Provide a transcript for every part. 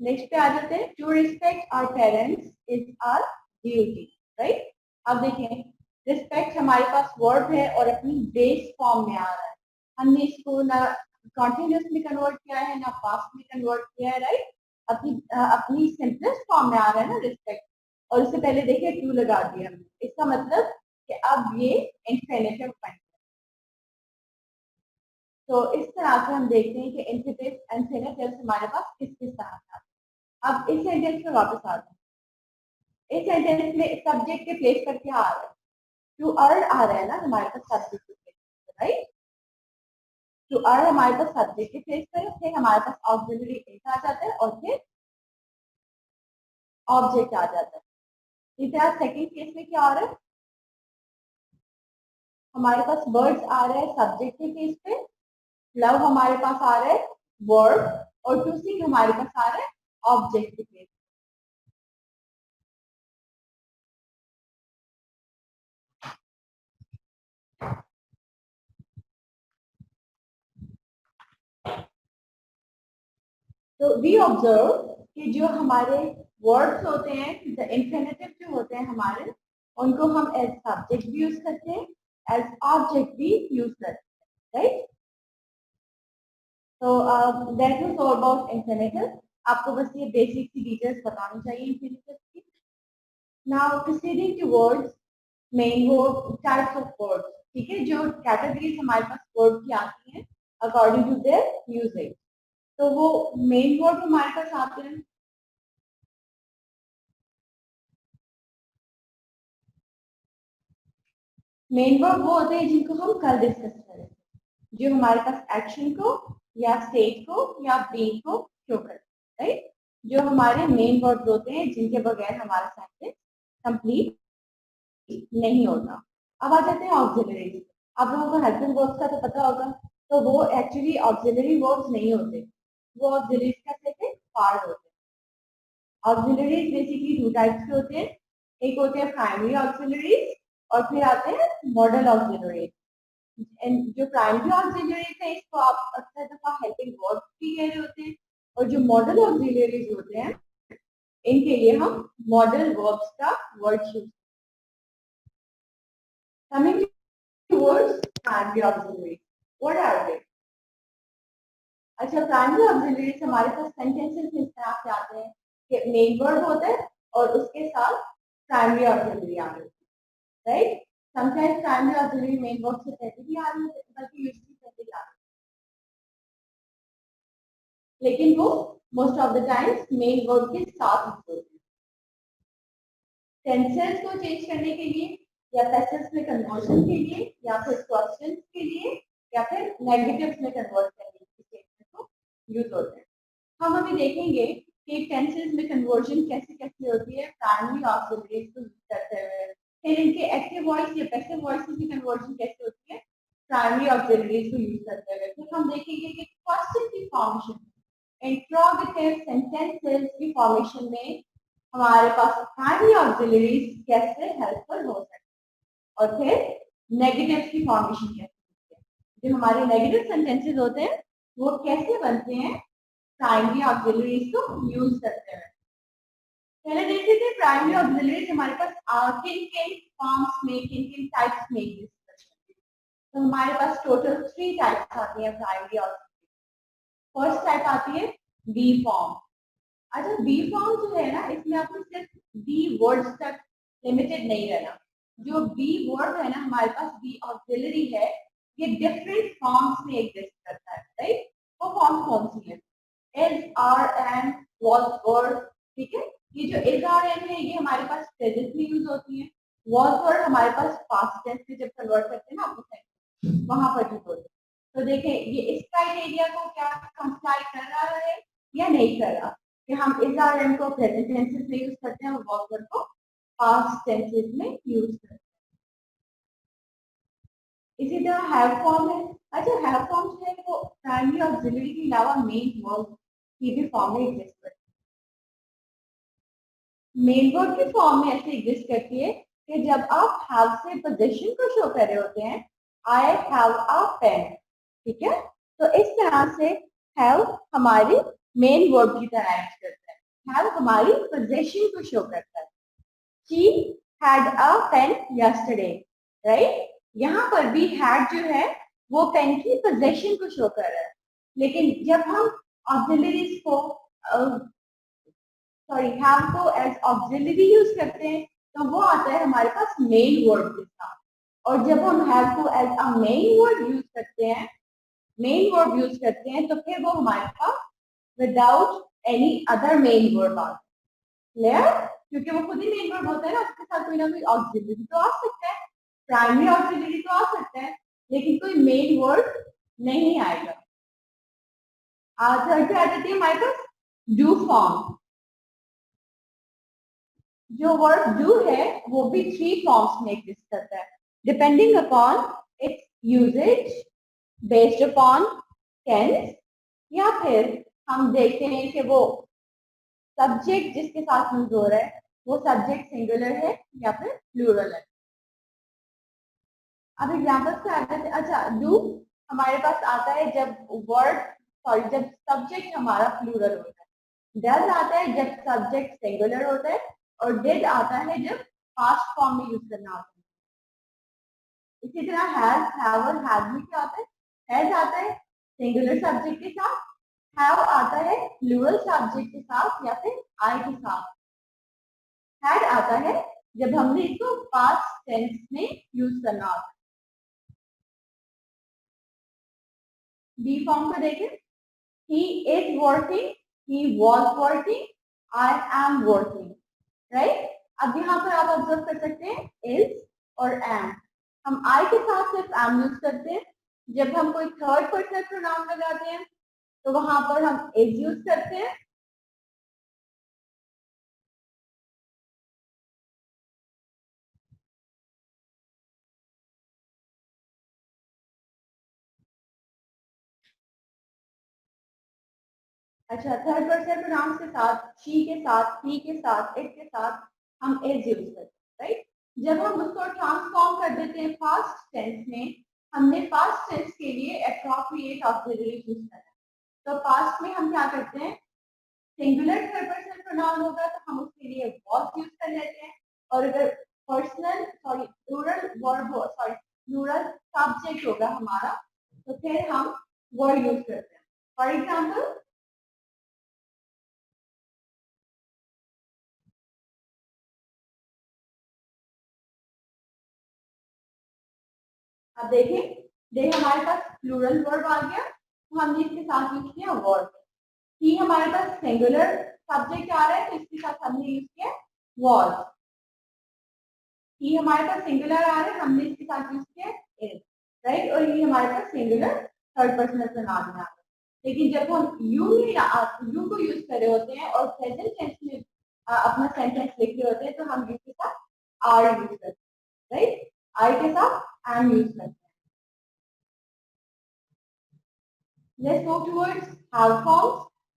Next पे आ जाते हैं, to respect our parents is our duty, right. अब देखें, रिस्पेक्ट हमारे पास वर्ब है और अपनी बेस फॉर्म में आ रहा है, हमने इसको ना कॉन्टिन्यूस में कन्वर्ट किया है ना पास्ट में कन्वर्ट किया है, राइट। अपनी अपनी सिंपलेस्ट फॉर्म में आ रहा है ना रिस्पेक्ट, और उससे पहले देखिए टू लगा दिया हमने, इसका मतलब कि अब ये इंफिनिटिव बन गया। तो इस तरह से हम देखते हैं कि इंफिनिटिव हमारे पास किस किस तरह से आते हैं। अब इस सेंटेंस में वापस आते हैं, इस सेंटेंस में सब्जेक्ट के प्लेस पर क्या आ रहा है, टू अर्न आ रहा है ना हमारे पास सब्जेक्ट के प्लेस पर, राइट। टू अर्न हमारे पास सब्जेक्ट के प्लेस पर है, फिर हमारे पास ऑक्सिलरी इज आ जाता है और फिर ऑब्जेक्ट आ जाता है। इस तरह सेकंड केस में क्या आ रहा है, हमारे पास वर्ड्स आ रहे हैं सब्जेक्ट के केस पे, लव हमारे पास आ रहा है वर्ब, और टू सिंग हमारे पास आ रहा है ऑब्जेक्ट के केस। तो वी ऑब्जर्व कि जो हमारे वर्ड्स होते हैं, द इंफिनिटिव जो होते हैं हमारे, उनको हम एज सब्जेक्ट भी यूज करते हैं, एज ऑब्जेक्ट भी यूज करते हैं, राइट। तो that was all about infinitive. आपको बस ये बेसिक सी डिटेल्स बतानी चाहिए इंफिनिटिव की। Now proceeding to words, main verb, types of words, ठीक है, जो कैटेगरीज हमारे पास वर्ड की आती हैं अकॉर्डिंग टू देयर यूजेज। तो वो मेन वर्ड हमारे पास आते हैं, मेन वर्ब वो होते हैं जिनको हम कल डिस्कस करें, जो हमारे पास एक्शन को या स्टेट को या बीइंग को शो करते हैं, राइट। जो हमारे मेन वर्ड होते हैं जिनके बगैर हमारा सेंटेंस कंप्लीट नहीं होता। अब आ जाते हैं ऑक्सिलरीज। आप लोगों को हेल्पिंग वर्ब्स का तो पता होगा, तो वो एक्चुअली ऑक्सिलरी वर्ब्स नहीं होते, वो ऑक्सिलरीज कैसे थे, पार्ट होते हैं। ऑक्सिलरीज बेसिकली टू टाइप्स के होते हैं, एक होते हैं प्राइमरी ऑक्सिलरीज और फिर आते हैं मॉडल ऑक्सिलरीज। जो प्राइमरी ऑक्सिलरीज है इसको आप अक्सर दफा हेल्पिंग वर्ब्स भी कह रहे होते हैं, और जो मॉडल ऑक्सिलरीज होते हैं इनके लिए हम मॉडल वर्ब्स का word use. Coming to words primary auxiliaries, what are they? अच्छा, प्राइमरी ऑक्सिलरीज हमारे पास सेंटेंसेस इस तरह से आते हैं कि मेन वर्ड होता है और उसके साथ प्राइमरी ऑक्सिलरी आ रही है, right. Sometimes primary auxiliary main word से पहले भी आ रही है, बल्कि यूजुअली पहले आ रही है, लेकिन वो most of the times main word के साथ होते हैं। टेंसेस को चेंज करने के लिए या पैसेज में कन्वर्जन के लिए या फिर क्वेश्चंस के लिए या फिर नेगेटिव्स में कन्वर्ट करने के लिए को यूज होते हैं। हम अभी देखेंगे कि टेंसेस में कन्वर्जन कैसे कैसे होती है प्राइमरी ऑक्सिलरीज को यूज करते हुए, फिर इनके एक्टिव वॉइस या पैसिव वॉइस की कन्वर्जन कैसे होती है प्राइमरी ऑक्सिलरीज को यूज करते हुए। फिर हम देखेंगे कि क्वेश्चन की फॉर्मेशन, इंट्रोगेटिव सेंटेंसेस की फॉर्मेशन में हमारे पास प्राइमरी ऑक्सिलरीज कैसे हेल्पफुल हो सकते हैं, और फिर नेगेटिव की फॉर्मेशन कैसे होती है, जो हमारे नेगेटिव सेंटेंसेस होते हैं वो कैसे बनते हैं प्राइमरी ऑक्सिलरीज को यूज करते हैं। पहले देखते थे प्राइमरी ऑक्सिलरीज हमारे पास किन किन फॉर्म्स में, किन किन टाइप्स में एग्जिस्ट करती है। तो हमारे पास टोटल 3 टाइप्स आती है प्राइमरी ऑक्सिलरी। फर्स्ट टाइप आती है बी फॉर्म। अच्छा, बी फॉर्म जो है ना, इसमें आपको सिर्फ बी वर्ड्स तक लिमिटेड नहीं रहना। जो बी वर्ड है ना हमारे पास, बी ऑक्सिलरी है, ये डिफरेंट फॉर्म्स में एग्जिस्ट करता है, राइट। वो फॉर्म्स कौन सी है? इज, आर, एम, वाज, वर, ठीक है। ये जो इज, आर, एम है ये हमारे पास प्रेजेंट में यूज होती है। वाज, वर हमारे पास पास्ट टेंस में जब कन्वर्ट करते हैं ना आपको वहां पर यूज होती है। तो देखें ये इस क्राइटेरिया को क्या कंप्लाई कर रहा है या नहीं कर रहा, कि हम इज, आर, एम को प्रेजेंट टेंसेस में यूज करते हैं और वाज, वर को पास्ट टेंसेस में यूज करते हैं। इसी तरह हैव फॉर्म है। अच्छा, हैव फॉर्म जो है वो प्राइमरी ऑक्सिलरी के अलावा मेन वर्ब की भी फॉर्म में एग्जिस्ट करती है। मेन वर्ब की फॉर्म में ऐसे एग्जिस्ट करती है कि जब आप हैव से पोजीशन को शो कर रहे होते हैं, आई हैव अ पेन, ठीक है, तो इस तरह से हैव हमारी मेन वर्ब की तरह एक्ट करता है। हैव हमारी पोजेशन को शो करता है। She had a pen yesterday, right. यहाँ पर भी हैड जो है वो पेन की पोजेशन को शो कर रहा है। लेकिन जब हम ऑक्सिलरीज को सॉरी हैव को एज ऑक्सिलरी यूज करते हैं तो वो आता है हमारे पास मेन वर्ड के साथ। और जब हम हैव को as a main word use करते हैं, मेन वर्ड यूज करते हैं, तो फिर वो हमारे पास without any other main word आता है। क्लियर? क्योंकि वो खुद ही मेन वर्ड होता है ना, उसके साथ कोई ना कोई ऑक्सिलरी तो आ सकता है, प्राइमरी ऑक्सिलरी तो आ सकता है, लेकिन कोई मेन वर्ड नहीं आएगा। थर्ड पे आ जाती है हमारे पास डू फॉर्म। जो वर्ड डू है वो भी 3 फॉर्म्स में एग्जिस्ट करता है, depending upon its usages, based upon tense, या फिर हम देखते हैं कि वो सब्जेक्ट जिसके साथ यूज हो रहा है वो सब्जेक्ट सिंगुलर है या फिर प्लूरल है। अब एग्जांपल्स पे आते हैं। अच्छा, डू हमारे पास आता है जब वर्ड सॉरी जब सब्जेक्ट हमारा प्लूरल होता है, डज आता है जब सब्जेक्ट सिंगुलर होता है, और डिड आता है जब पास्ट फॉर्म में यूज करना होता है। इसी तरह हैज, हैव और हैज में क्या आता है, हैज आता है सिंगुलर सब्जेक्ट के साथ, हैव आता है प्लूरल सब्जेक्ट के साथ या फिर आई के साथ, हैड आता है जब हमने इसको पास्ट टेंस में यूज करना होता है। बी फॉर्म को देखें, he is working, he was working, I am working, right? अब यहाँ पर आप ऑब्जर्व कर सकते हैं is और am। हम I के साथ सिर्फ am यूज करते हैं। जब हम कोई थर्ड पर्सन प्रोनाउन लगाते हैं तो वहां पर हम is यूज करते हैं। अच्छा, थर्ड पर्सन प्रोनाउंस के साथ she के साथ, he के साथ, it के साथ हम is यूज करते हैं, राइट। जब हम उसको ट्रांसफॉर्म कर देते हैं पास्ट टेंस में, हमने पास्ट टेंस के लिए एप्रोप्रिएट ऑक्सिलरी यूज करना है। तो पास्ट में हम क्या करते हैं, सिंगुलर थर्ड पर्सन प्रोनाउन होगा तो हम उसके लिए was यूज कर लेते हैं, और अगर पर्सनल सॉरी प्लूरल वर्ब हो सॉरी प्लूरल सब्जेक्ट होगा हमारा तो फिर हम वर्ड यूज करते हैं। फॉर एग्जाम्पल, अब देखें, देख हमारे पास प्लूरल वर्ब आ गया तो हमने इसके साथ यूज किया वर्ब। ही हमारे पास सिंगुलर सब्जेक्ट आ रहा है तो इसके साथ हमने यूज किया वॉज। ही हमारे पास सिंगुलर आ रहा है, हमने इसके साथ यूज किया इज, राइट। और ये हमारे पास सिंगुलर थर्ड पर्सन प्रोनाउन आ रहा है। लेकिन जब हम यू को यूज कर रहे होते हैं और प्रेजेंट टेंस में अपना सेंटेंस लिख रहे होते हैं तो हम यू के साथ आर यूज करते हैं, राइट। आई के साथ एम यूज करते हैं। Let's move towards have forms.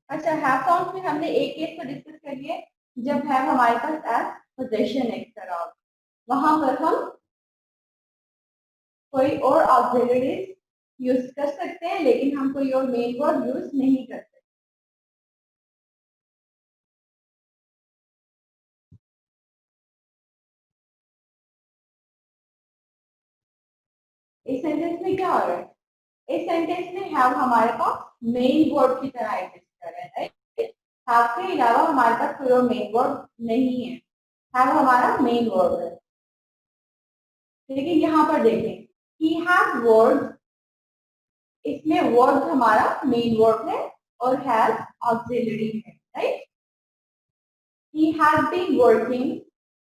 अच्छा, have forms में हमने एक केस को डिस्कस कर लिया जब have हमारे पास as possession एक तरह, वहां पर हम कोई और ऑक्सिलरीज यूज कर सकते हैं लेकिन हम कोई और मेन वर्ड यूज नहीं करते। इस सेंटेंस में क्या हो रहा है, इस सेंटेंस में have हमारे पास मेन वर्ड की तरह एग्जिस्ट कर रहा है, राइट। have के अलावा हमारे पास कोई और मेन वर्ड नहीं है, have हमारा मेन वर्ड है। लेकिन यहाँ पर देखें, he has words, इसमें वर्ड हमारा मेन वर्ड है और हैव ऑक्सिलरी है, right. he had been working,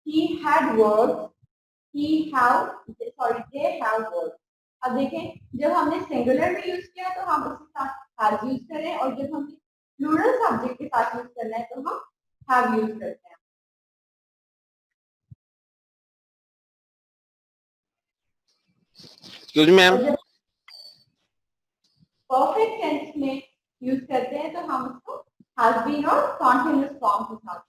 he had worked, they have worked। अब देखें, जब हमने सिंगुलर में यूज किया तो हम उसके साथ हैव यूज करें, और जब हमने प्लूरल सब्जेक्ट के साथ यूज करना है तो हम हैव यूज करते हैं। Excuse me ma'am, perfect tense में यूज करते हैं तो हम उसको हैज बीन और कॉन्टिन्यूअस फॉर्म के साथ।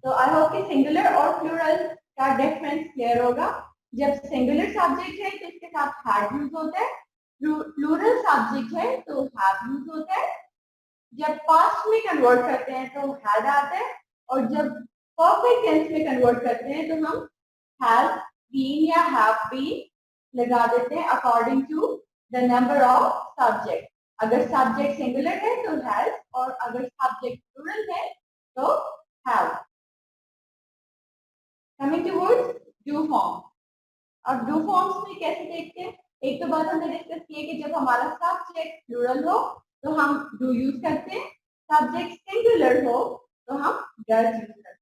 तो आई होप कि सिंगुलर और प्लूरल का डिफरेंस क्लियर होगा। जब सिंगुलर सब्जेक्ट है तो इसके साथ हैड यूज होता है, प्लूरल सब्जेक्ट है तो हैव यूज होता है। जब पास्ट में कन्वर्ट करते हैं तो हैड आता है, और जब परफेक्ट टेंस में कन्वर्ट करते हैं तो हम हैव बीन या हैव बीन लगा देते हैं according to the number of subject. अगर सब्जेक्ट सिंगुलर है तो हैज, और अगर सब्जेक्ट प्लूरल है तो have. Coming to words do form. अब डू फॉर्म्स में कैसे देखते हैं? एक तो बात हमने डिस्कस की है कि जब हमारा सब्जेक्ट प्लूरल हो तो हम डू यूज करते हैं, सब्जेक्ट सिंगुलर हो तो हम डज यूज करते हैं।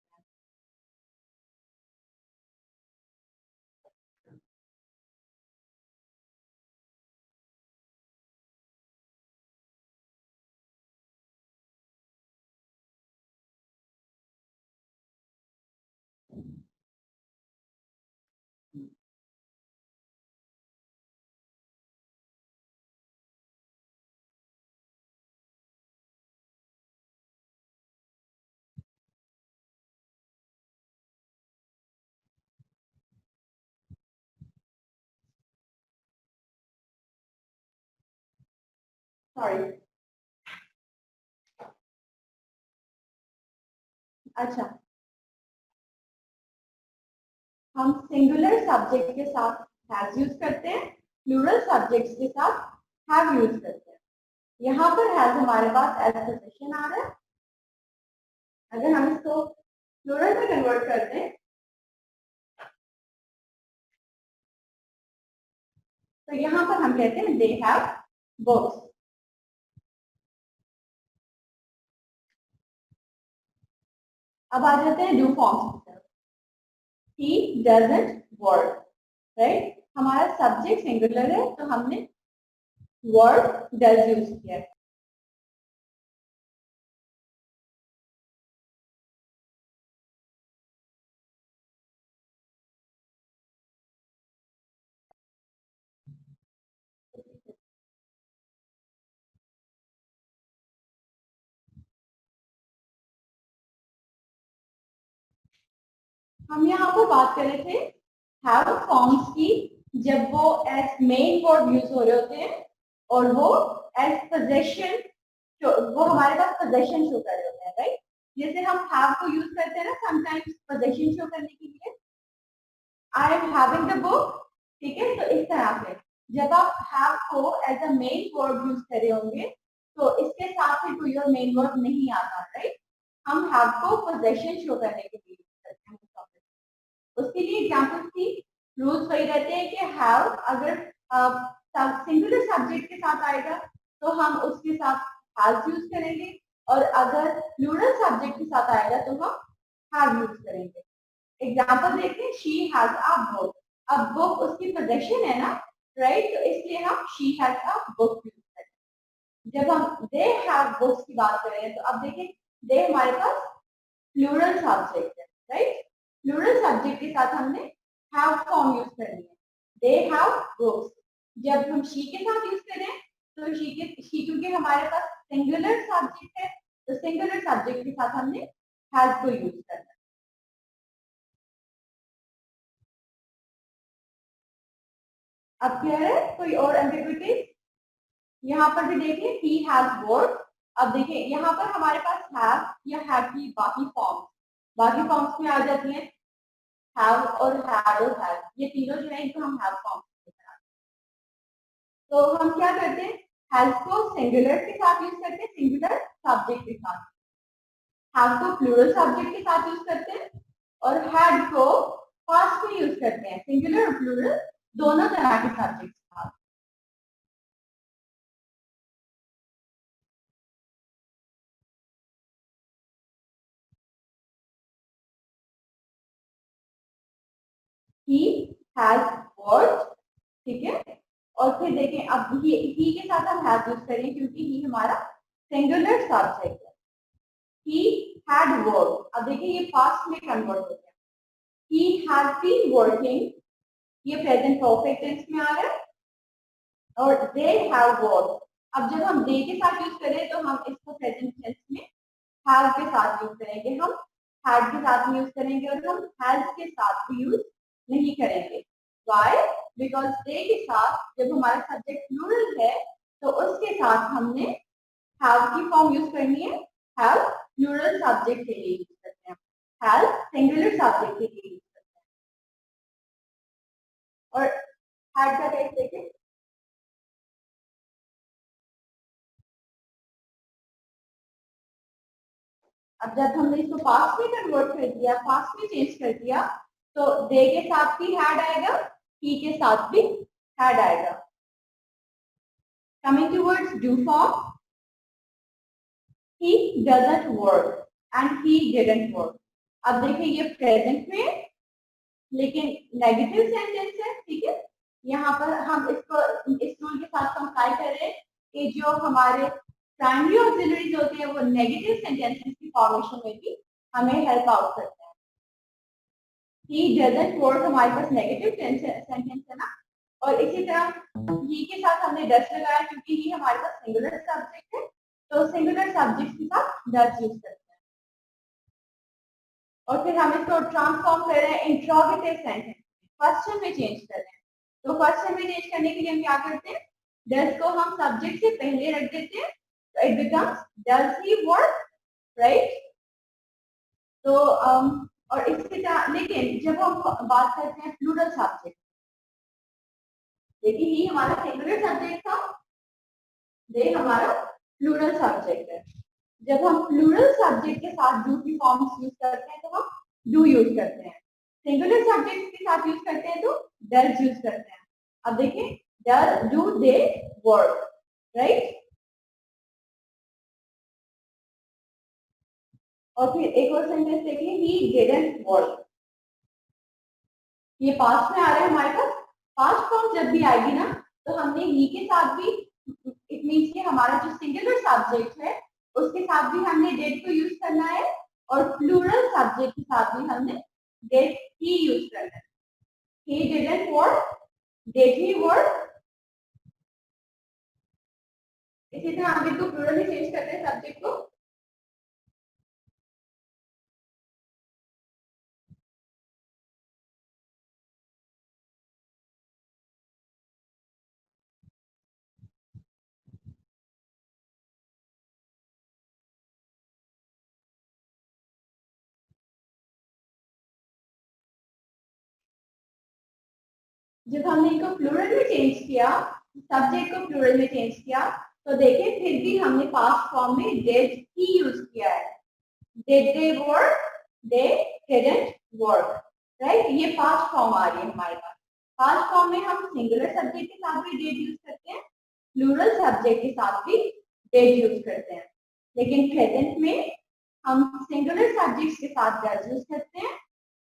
सॉरी, अच्छा, हम सिंगुलर सब्जेक्ट के साथ हैज यूज करते हैं, प्लूरल सब्जेक्ट्स के साथ हैव यूज करते हैं। यहाँ पर हैज हमारे पास एज पोजीशन आ रहा है। अगर हम इसको प्लूरल में कन्वर्ट करते हैं तो यहाँ पर हम कहते हैं दे हैव बुक्स। अब आ जाते हैं डू फॉर्म्स की तरफ। He doesn't work, right? हमारा सब्जेक्ट सिंगुलर है तो हमने वर्ड डज यूज किया है। हम यहाँ पर बात कर रहे थे हैव फॉर्म्स की, जब वो एज मेन वर्ड यूज हो रहे होते हैं और वो एज पोजेशन, वो हमारे पास पोजेशन शो कर रहे होते हैं, राइट? जैसे हम हैव को यूज करते हैं ना समटाइम्स पोजेशन शो करने के लिए, I am having the book, ठीक है? तो इस तरह से जब आप हैव को as a main word use कर रहे होंगे तो इसके साथ ही कोई और मेन वर्ड नहीं आता, राइट? हम हैव को पोजेशन शो करने के लिए यूज करते हैं। उसके लिए एग्जाम्पल थी, रूल्स वही रहते हैं कि हैव अगर सिंगुलर सब्जेक्ट के साथ आएगा तो हम उसके साथ हैज यूज करेंगे, और अगर प्लूरल सब्जेक्ट के साथ आएगा तो हम हैव यूज करेंगे। एग्जाम्पल देखते हैं, शी हैज अ बुक। अब बुक उसकी पोजेशन है ना, राइट? तो इसलिए हम she has a book use करेंगे। जब हम दे हैव बुक्स की बात करें तो अब देखिए दे हमारे पास प्लूरल सब्जेक्ट है, राइट? प्लूरल सब्जेक्ट के साथ हमने हैव फॉर्म यूज करनी है, दे हैव बुक्स। जब हम शी के साथ यूज करें तो शी क्योंकि हमारे पास सिंगुलर सब्जेक्ट है तो सिंगुलर सब्जेक्ट के साथ हमने हैज को यूज करना है। अब क्लियर है? कोई और एम्बिग्विटी? यहाँ पर भी देखिए ही हैज वर्क। अब देखिए यहाँ पर हमारे पास हैव या हैव की बाकी फॉर्म्स में आ जाती हैं, हैव और हैड और हैव, ये तीनों जो है इनको हम हैव फॉर्म। तो हम क्या करते हैं, हैज को सिंगुलर के साथ यूज करते हैं, सिंगुलर सब्जेक्ट के साथ, हैव को प्लूरल सब्जेक्ट के साथ यूज करते हैं, और हैड को पास्ट में यूज करते हैं, सिंगुलर और प्लूरल दोनों तरह के सब्जेक्ट के साथ। ही हैज वर्कड, ठीक है? और फिर देखें अब ही के साथ हम हैज यूज करें क्योंकि ही हमारा सिंगुलर सब्जेक्ट है। ही हैड वर्क, अब देखिए ये पास्ट में कन्वर्ट हो गया, ही हैज बीन वर्किंग, ये प्रेजेंट परफेक्ट टेंस में आ रहा है, और दे हैव वर्क। अब जब हम दे के साथ यूज करें तो हम इसको प्रेजेंट टेंस में हैव के साथ यूज करेंगे, हम हैड के साथ में यूज करेंगे, और हम हैज के साथ भी यूज नहीं करेंगे। वाई? बिकॉज दे के साथ जब हमारा सब्जेक्ट प्लूरल है तो उसके साथ हमने हैव की फॉर्म यूज करनी है, हैव प्लूरल सब्जेक्ट के लिए यूज करते हैं, हैव सिंगुलर सब्जेक्ट के लिए यूज करते हैं। और हैड का टेक्स्ट देखें, अब जब हमने इसको पास्ट में कन्वर्ट कर दिया, पास्ट में चेंज कर दिया, तो दे के साथ भी हैड आएगा, ही के साथ भी हैड आएगा। Coming towards do form, he doesn't work and he didn't work। अब देखिए ये प्रेजेंट में लेकिन नेगेटिव सेंटेंस है, ठीक है। यहाँ पर हम इसको इस रूल के साथ कंपायर कर रहे हैं कि जो हमारे प्राइमरी ऑक्सिलरीज होते हैं वो नेगेटिव सेंटेंसेस की फॉर्मेशन में भी हमें हेल्प आउट करते हैं। he doesn't work हमारे पास नेगेटिव सेंटेंस है ना, और इसी तरह he के साथ हमने डस लगाया क्योंकि he हमारे पास सिंगुलर सब्जेक्ट है, तो सिंगुलर सब्जेक्ट के साथ डस यूज करते हैं। और फिर हम इसको ट्रांसफॉर्म कर रहे हैं इंट्रोगेटिव सेंटेंस, क्वेश्चन में चेंज कर रहे हैं। तो क्वेश्चन में चेंज करने के लिए हम क्या करते हैं, डज को हम सब्जेक्ट से पहले रख देते हैं, तो it becomes does he work, right. तो और इसके लेकिन जब हम बात करते हैं प्लूरल सब्जेक्ट, देखिए ये हमारा सिंगुलर सब्जेक्ट था, दे हमारा प्लूरल सब्जेक्ट है। जब हम प्लूरल सब्जेक्ट के साथ डू की फॉर्म्स यूज करते हैं तो हम डू यूज करते हैं, सिंगुलर सब्जेक्ट के साथ यूज करते हैं तो डज यूज करते हैं। अब देखिए does do they work, right. और फिर एक और सेंटेंस देखिए, ही डिडंट वर्क, ये पास्ट में आ रहा है हमारे पास। पास्ट फॉर्म जब भी आएगी ना तो हमने ही के साथ भी, इट मींस कि हमारा जो सिंगुलर सब्जेक्ट है उसके साथ भी हमने डेट को यूज करना है, और प्लूरल सब्जेक्ट के साथ भी हमने डेट ही यूज करना है। he didn't work, did he work। इसी तरह हम इसको प्लूरल में चेंज करते हैं सब्जेक्ट को, जब हमने इनको प्लूरल में चेंज किया, सब्जेक्ट को प्लूरल में चेंज किया, तो देखिए फिर भी हमने पास्ट फॉर्म में डिड ही यूज किया है। Did they work, they didn't work, right. ये पास्ट फॉर्म आ रही है हमारे पास। पास्ट फॉर्म में हम सिंगुलर सब्जेक्ट के साथ भी डिड यूज करते हैं, प्लूरल सब्जेक्ट के साथ भी डिड यूज करते हैं, लेकिन प्रेजेंट में हम सिंगुलर सब्जेक्ट्स के साथ डज यूज करते हैं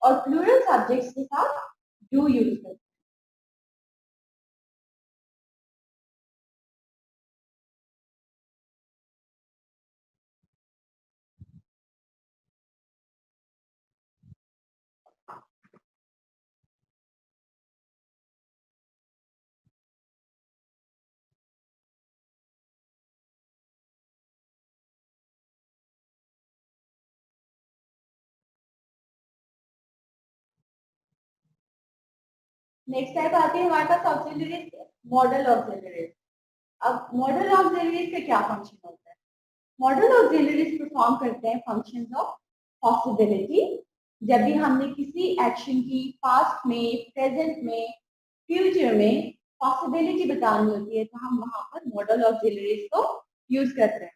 और प्लूरल सब्जेक्ट्स के साथ डू यूज करते हैं। नेक्स्ट टाइप आती है हमारे पास ऑक्सिलरीज, मॉडल ऑक्सिलरीज। अब मॉडल ऑक्सिलरीज का क्या फंक्शन होता है, मॉडल ऑक्सिलरीज परफॉर्म करते हैं फंक्शंस ऑफ पॉसिबिलिटी। जब भी हमने किसी एक्शन की पास्ट में, प्रेजेंट में, फ्यूचर में पॉसिबिलिटी बतानी होती है तो हम वहां पर मॉडल ऑक्सिलरीज को यूज करते हैं।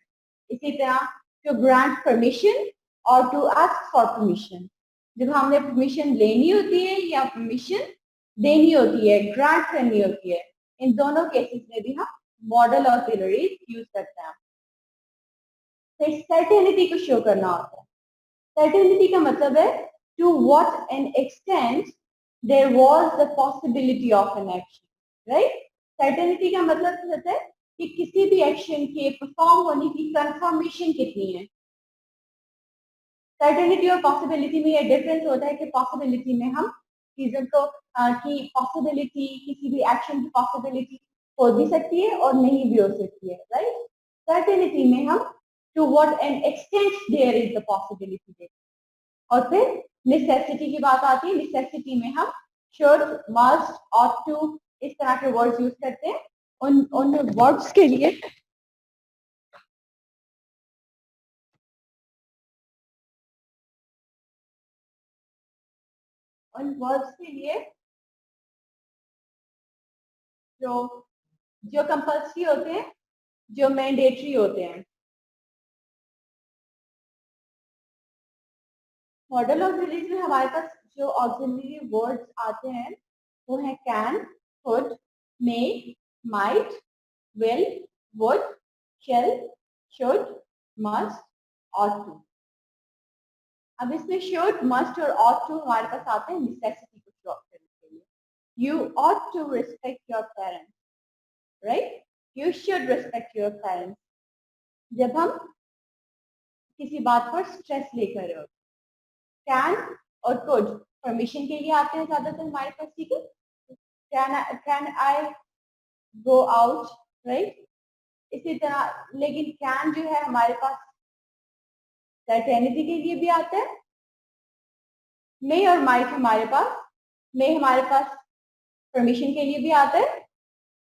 इसी तरह टू ग्रांट परमिशन और टू आस्क फॉर परमिशन, जब हमने परमिशन लेनी होती है या परमिशन देनी होती है, ग्रांट करनी होती है, इन दोनों केसेस में भी हम मॉडल ऑक्सिलरीज यूज करते हैं। फिर सर्टेनिटी को शो करना होता है। सर्टेनिटी का मतलब है to what an extent there was the possibility of an action, right. Certainty का मतलब होता है कि किसी भी एक्शन के परफॉर्म होने की कंफर्मेशन कितनी है। सर्टेनिटी और पॉसिबिलिटी में ये डिफरेंस होता है कि पॉसिबिलिटी में हम चीजों को की पॉसिबिलिटी, किसी भी एक्शन की पॉसिबिलिटी हो भी सकती है और नहीं भी हो सकती है, राइट। सर्टेनिटी में हम to what an extent there is the possibility. और फिर नेसेसिटी की बात आती है, नेसेसिटी में हम शुड, मस्ट, ऑट टू इस तरह के वर्ड्स यूज करते हैं। उन वर्ड्स के लिए उन वर्ब्स के लिए जो जो कंपल्सरी होते हैं, जो मैंडेटरी होते हैं। मॉडल ऑक्सिलरीज में हमारे पास जो ऑक्सिलरी वर्ड्स आते हैं वो है can, could, may, might, will, would, shall, should, must, ought to। अब इसमें शुड, मस्ट और ought to हमारे पास आते हैं नेसेसिटी को शो करने के लिए। You ought to respect your parents, right? You should respect your parents। जब हम किसी बात पर स्ट्रेस लेकर रहे हो, कैन और कुड परमिशन के लिए आते हैं ज्यादातर हमारे पास, ठीक है। Can I go out, right. इसी तरह लेकिन कैन जो है हमारे पास सर्टेनिटी के लिए भी आता है। मे और माइट हमारे पास, मे हमारे पास परमिशन के लिए भी आता है।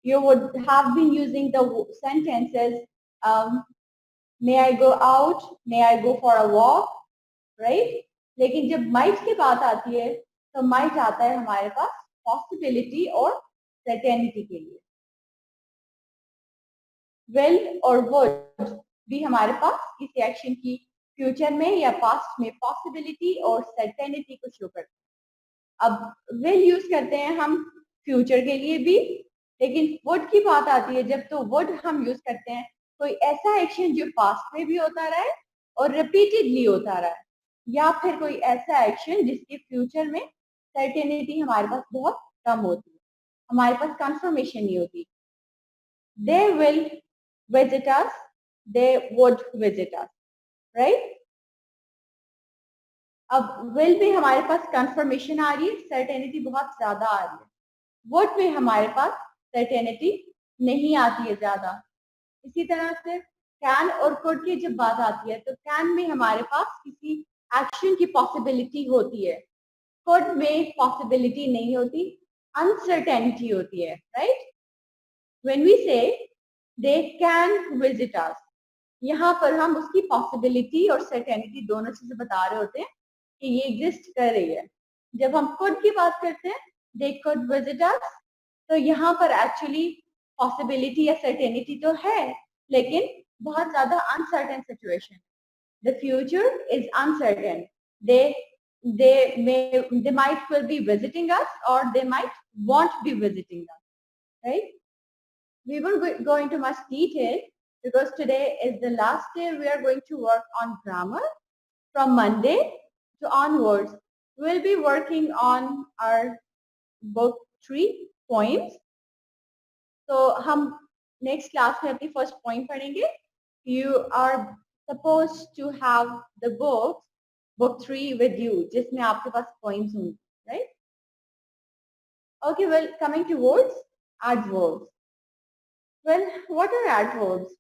You would have been using the sentences may I go out, may I go for a walk, right? लेकिन जब might की बात आती है तो might आता है हमारे पास possibility और certainty के लिए। will और would भी हमारे पास किसी एक्शन की फ्यूचर में या पास्ट में पॉसिबिलिटी और सर्टेनिटी को शो करते हैं। अब will यूज करते हैं हम फ्यूचर के लिए भी, लेकिन would की बात आती है जब तो would हम यूज करते हैं कोई ऐसा एक्शन जो पास्ट में भी होता रहा है और रिपीटेडली होता रहा है, या फिर कोई ऐसा एक्शन जिसके फ्यूचर में सर्टेनिटी हमारे पास बहुत कम होती है, हमारे पास कंफर्मेशन नहीं होती। They will visit us, they would visit us, right? अब will में हमारे पास कंफर्मेशन आ रही है, सर्टेनिटी बहुत ज्यादा आ रही है। would में हमारे पास सर्टेनिटी नहीं आती है ज्यादा। इसी तरह से कैन और कुड की जब बात आती है तो कैन में हमारे पास किसी एक्शन की पॉसिबिलिटी होती है, कुड में पॉसिबिलिटी नहीं होती, अनसर्टेनिटी होती है, राइट। व्हेन वी से दे कैन विजिट अस, यहाँ पर हम उसकी पॉसिबिलिटी और सर्टेनिटी दोनों चीजें बता रहे होते हैं कि ये एग्जिस्ट कर रही है। जब हम कुड की बात करते हैं दे कुड विजिट अस, तो यहाँ पर एक्चुअली पॉसिबिलिटी या सर्टेनिटी तो है लेकिन बहुत ज्यादा uncertain situation. The future is uncertain. they might will be visiting us or they might won't be visiting us, right? We won't go into much detail because today is the last day we are going to work on grammar. From Monday to onwards, we'll be working on our book 3 poems. So हम next class में अपनी first poem पढ़ेंगे। You are supposed to have the book 3 with you, जिसमें आपके पास poems होंगे, right? Okay, well, coming to words, adverbs. Well, what are adverbs?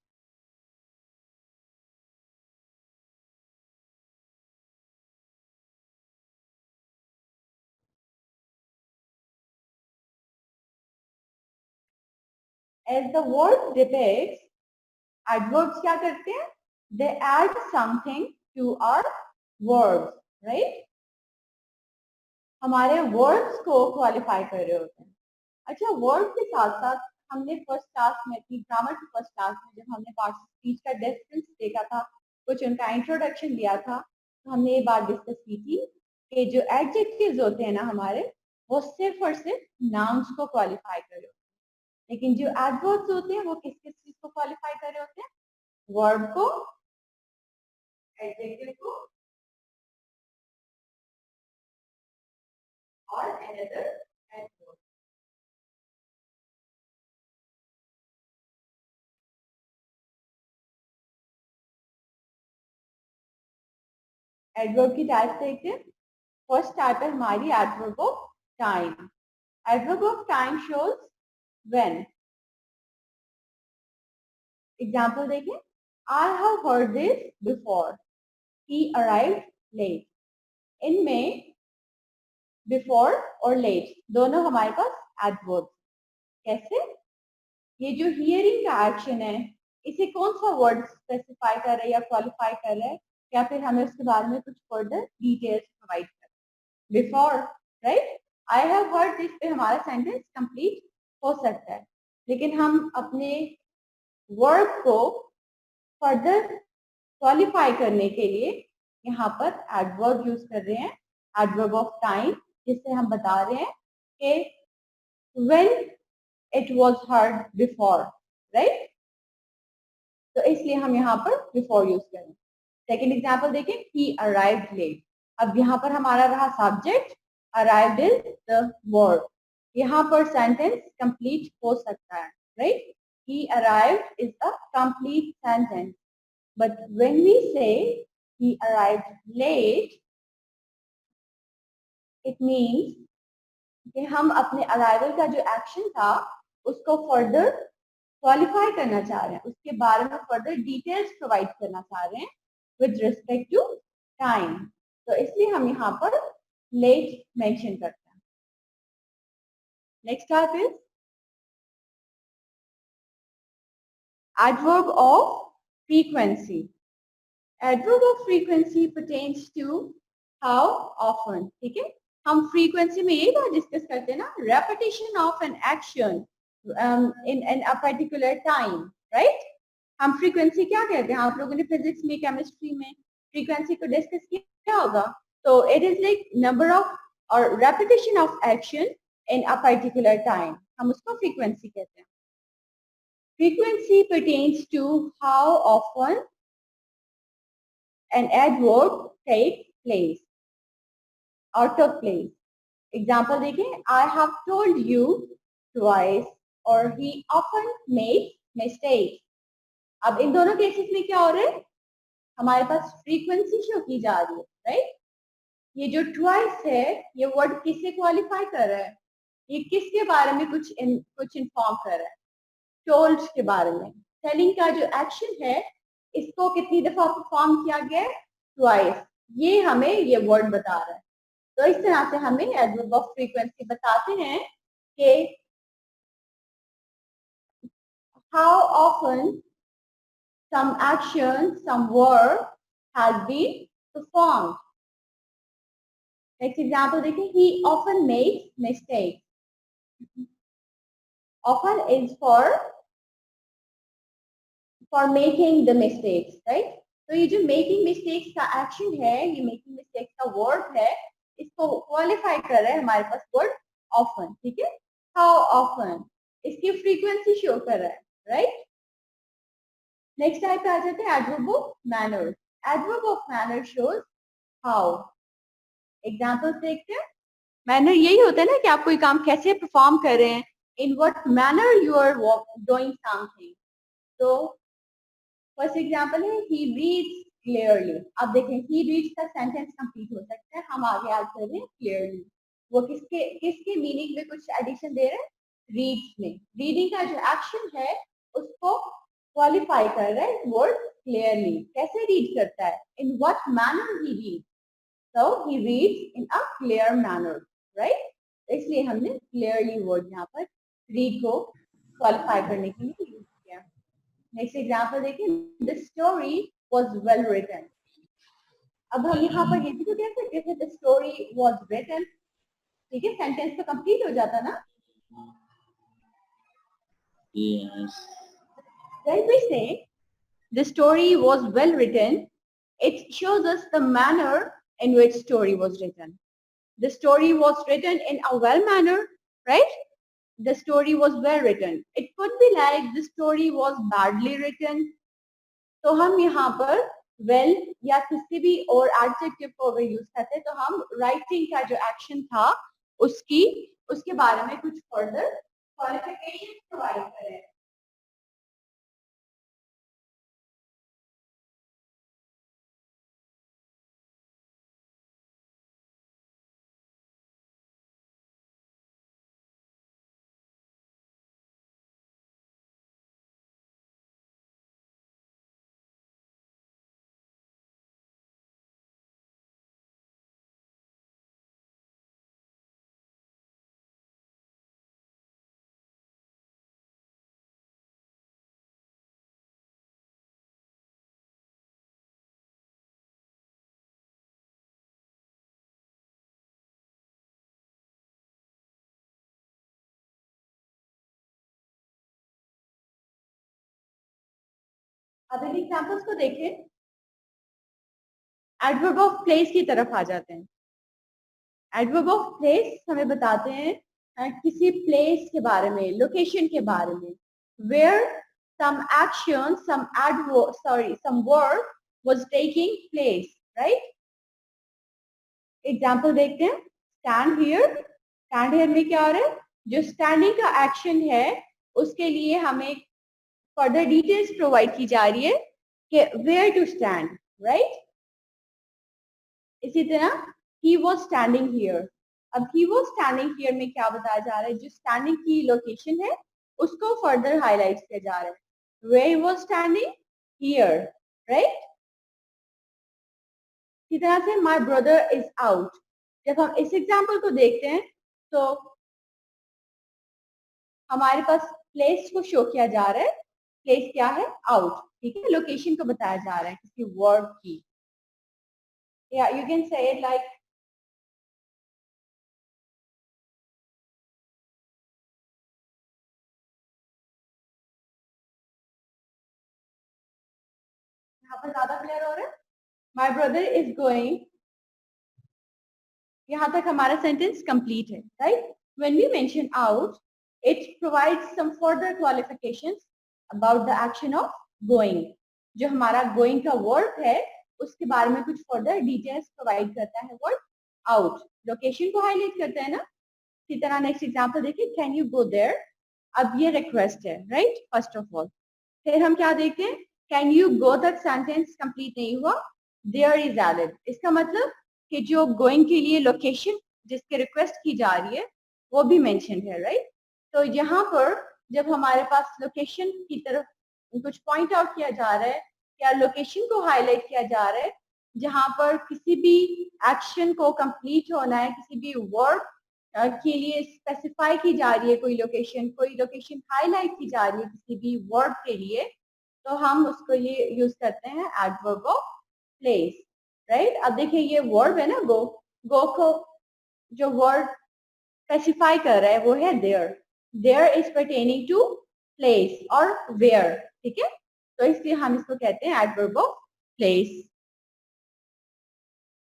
As the word depicts, adverbs क्या करते हैं? They add something to our verbs, right? हमारे words को qualify कर रहे होते हैं। अच्छा, वर्ड के साथ साथ हमने फर्स्ट क्लास में अपनी ग्रामर की फर्स्ट क्लास में जब हमने पार्ट स्पीच का डिफरेंस देखा था, कुछ उनका इंट्रोडक्शन दिया था, तो हमने ये बात डिस्कस की थी कि जो एडजेक्टिव्स होते हैं ना हमारे, वो सिर्फ और सिर्फ नाउन्स को क्वालिफाई कर रहे होते हैं, लेकिन जो एडवर्ब्स होते हैं वो किस किस चीज को क्वालिफाई कर रहे होते हैं? वर्ब को, एडजेक्टिव को और अनदर एडवर्ब। एडवर्ब की टाइप देखते हैं। फर्स्ट टाइप है हमारी adverb of time. Adverb of time shows when. Example देखें, I have heard this before, he arrived late. इनमें बिफोर और लेट दोनों हमारे पास एडवर्ब। कैसे? ये जो हियरिंग का एक्शन है, इसे कौन सा वर्ड स्पेसिफाई कर रहा है या क्वालिफाई कर रहा है, या फिर हमें उसके बारे में कुछ फर्दर डिटेल्स प्रोवाइड कर। Before right. I have heard this पे हमारा सेंटेंस कंप्लीट हो सकता है, लेकिन हम अपने वर्ड को फर्दर क्वालिफाई करने के लिए यहाँ पर एडवर्ब यूज कर रहे हैं, एडवर्ब ऑफ टाइम, जिससे हम बता रहे हैं कि when it was heard before, right. तो इसलिए हम यहाँ पर बिफोर यूज करें। सेकेंड एग्जाम्पल देखें, ही अराइव्ड लेट। अब यहाँ पर हमारा रहा subject, arrived is the verb. यहाँ पर सेंटेंस कंप्लीट हो सकता है, right. he arrived is a complete sentence, but when we say he arrived late, it means कि हम अपने अराइवल का जो एक्शन था उसको फर्दर क्वालिफाई करना चाह रहे हैं, उसके बारे में फर्दर डिटेल्स प्रोवाइड करना चाह रहे हैं विद रिस्पेक्ट टू टाइम। तो इसलिए हम यहाँ पर लेट मेंशन करते हैं। Next type is adverb of frequency. Adverb of frequency pertains to how often, ठीक है। हम frequency में यही बात डिस्कस करते हैं ना, repetition of an action in a particular time, right? हम frequency क्या कहते हैं, आप लोगों ने फिजिक्स में, केमिस्ट्री में frequency को डिस्कस किया होगा। तो it is like number of or repetition of action in a particular time, हम उसको frequency कहते हैं। Frequency pertains to how often an adverb takes place or took place. Example देखें, I have told you twice, or he often makes mistakes. अब इन दोनों cases में क्या हो रहा है, हमारे पास फ्रीक्वेंसी शो की जा रही है, राइट। ये जो ट्वाइस है, ये वर्ड किससे क्वालिफाई कर रहा है, ये किसके बारे में कुछ इन्फॉर्म कर रहा है, टोल्ड के बारे में। टेलिंग का जो एक्शन है, इसको कितनी दफा परफॉर्म किया गया है, ट्वाइस। ये हमें ये वर्ड बता रहा है। तो इस तरह से हमें एडवर्ब ऑफ फ्रीक्वेंसी बताते हैं कि how often some action, some verb has been performed. Next example देखिए, he often makes mistakes. Often is for making the mistakes, right? तो ये जो making mistakes का action है, ये making mistakes का verb है, इसको qualify कर रहा है हमारे पास word often, ठीक है। How often, इसकी frequency show कर रहा है, right? नेक्स्ट टाइप पे आ जाते हैं adverb of manner. Adverb of manner shows how. Examples देखते हैं। मैनर यही होता है ना कि आप कोई काम कैसे परफॉर्म कर रहे हैं, in what manner you are doing something. तो फर्स्ट एग्जांपल है ही रीड्स क्लियरली। अब देखें, ही रीड्स का सेंटेंस कंप्लीट हो सकता है, हम आगे ऐड कर रहे हैं क्लियरली। वो किसके किसके मीनिंग में कुछ एडिशन दे रहे हैं, रीड्स में। रीडिंग का जो एक्शन है उसको क्वालिफाई कर रहा है वर्ड क्लियरली। कैसे रीड करता है, इन what manner he read, so he reads in a clear manner, right. इसलिए हमने क्लियरली वर्ड यहाँ पर रीड को क्वालिफाई करने के लिए यूज किया। नेक्स्ट एग्जांपल देखिए, the story was well written. अब हम यहाँ पर ये भी तो कह सकते थे द स्टोरी वाज रिटन, ठीक है, सेंटेंस तो कंप्लीट हो जाता ना। Yes. When we say the story was well written, it shows us the manner in which story was written. The story was written in a well manner, right? The story was well written. It could be like the story was badly written. तो हम यहाँ पर well या किसी भी और adjective को अगर यूज करते हैं तो हम writing का जो action था उसके बारे में कुछ further qualification प्रोवाइड करें। अब इन एग्जाम्पल्स को देखें, एडवर्ब ऑफ प्लेस की तरफ आ जाते हैं। एडवर्ब ऑफ प्लेस हमें बताते हैं किसी प्लेस के बारे में, लोकेशन के बारे में, where some action, some work was taking place, right? Example देखते हैं, स्टैंड हियर। स्टैंड हियर में क्या हो रहा है, जो स्टैंडिंग का एक्शन है उसके लिए हमें फर्दर डिटेल्स प्रोवाइड की जा रही है कि वेयर टू स्टैंड, राइट? इसी तरह ही वॉज स्टैंडिंग हियर। अब ही वॉज स्टैंडिंग हियर में क्या बताया जा रहा है, जो स्टैंडिंग की लोकेशन है उसको फर्दर हाईलाइट किया जा रहा है। Where he was standing here, right? इसी तरह से माई ब्रदर इज आउट। जब हम इस एग्जाम्पल को देखते हैं तो हमारे पास प्लेस को शो किया जा रहा है। प्लेस क्या है, आउट, ठीक है? लोकेशन को बताया जा रहा है किसी वर्ड की। या you can say it like, यहाँ पर ज्यादा क्लियर हो रहा है। माई ब्रदर इज गोइंग, यहाँ तक हमारा सेंटेंस कंप्लीट है, right? When we mention out, it provides some further qualifications about the action of going. जो हमारा गोइंग का वर्ड है उसके बारे में कुछ फर्दर डिटेल्स प्रोवाइड करता है वर्ड आउट, लोकेशन को हाईलाइट करता है ना। इसी तरह नेक्स्ट एग्जांपल देखिए, कैन यू गो देयर। अब ये रिक्वेस्ट है, राइट, फर्स्ट ऑफ ऑल। फिर हम क्या देखते हैं, कैन यू गो तक सेंटेंस कंप्लीट नहीं हुआ, देयर इज एडेड। इसका मतलब कि जो गोइंग के लिए लोकेशन जिसके रिक्वेस्ट की जा रही है वो भी मेंशन है, राइट? तो यहाँ पर जब हमारे पास लोकेशन की तरफ कुछ पॉइंट आउट किया जा रहा है या लोकेशन को हाईलाइट किया जा रहा है जहाँ पर किसी भी एक्शन को कंप्लीट होना है, किसी भी वर्क के लिए स्पेसिफाई की जा रही है कोई लोकेशन हाईलाइट की जा रही है किसी भी वर्ड के लिए, तो हम उसको ये यूज करते हैं एडवर्ब ऑफ प्लेस, राइट? अब देखिए ये वर्ब है ना, गो। गो को जो वर्ड स्पेसिफाई कर रहा है वो है there. There is pertaining to place और वेयर, ठीक है? तो इसलिए हम इसको कहते हैं एडवर्ब ऑफ प्लेस।